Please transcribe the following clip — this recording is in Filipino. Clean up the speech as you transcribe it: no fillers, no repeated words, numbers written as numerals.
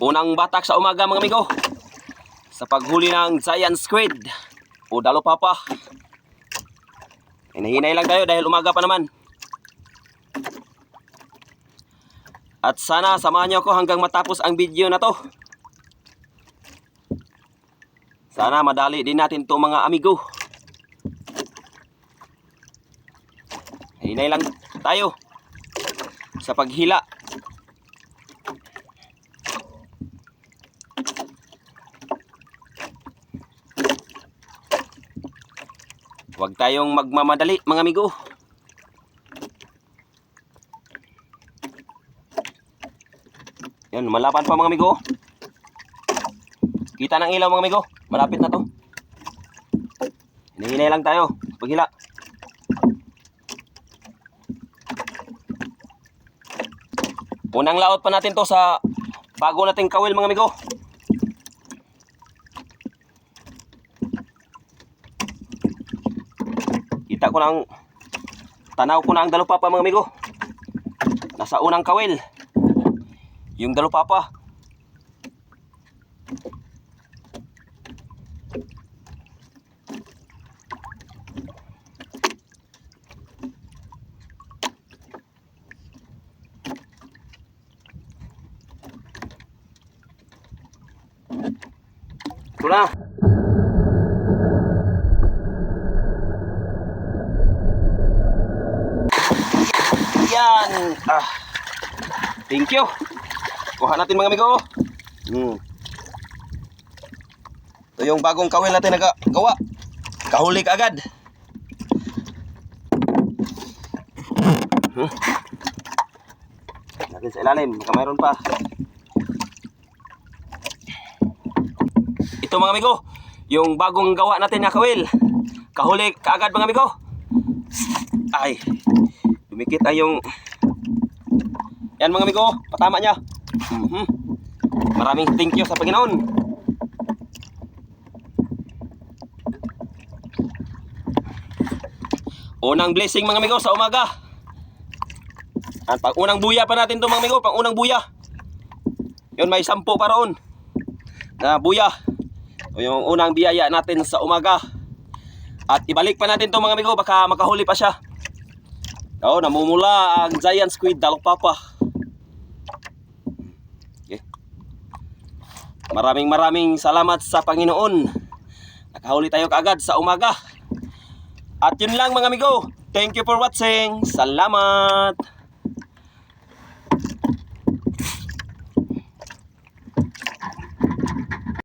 Unang batak sa umaga mga amigo sa paghuli ng giant squid o dalupapa. Hinahinay lang tayo dahil umaga pa naman. At sana samahan niyo ako hanggang matapos ang video na to. Sana madali din natin to mga amigo. Hinay lang tayo sa paghila. Huwag tayong magmamadali mga amigo. Yan, malapan pa mga amigo. Kita ng ilaw mga amigo. Malapit na to. Hinahinay lang tayo paghila. Unang laot pa natin to sa bago nating kawil mga amigo. Kita ko ng tanaw ko na ang dalupapa mga amigo. Nasa unang kawil yung dalupapa. Ito na. Yan. Thank you. Kuha natin mga amigo. Ito yung bagong kawil natin nagagawa. Kahuli ka agad. Natin sa ilalim. Baka mayroon pa. Ito mga amigo, yung bagong gawa natin na kawil. Kahuli kaagad mga amigo. Ay, dumikit ay yung... Yan mga amigo, patama niya. Maraming thank you sa Panginoon. Unang blessing mga amigo sa umaga. At pang unang buya pa natin to mga amigo, pang unang buya. Yun, may 10 pa roon na buya. Yung unang biyaya natin sa umaga. At ibalik pa natin to mga amigo, baka makahuli pa siya. Namumula ang giant squid dalupapa. Okay. Maraming salamat sa Panginoon. Nakahuli tayo kaagad sa umaga. At yun lang mga amigo. Thank you for watching. Salamat.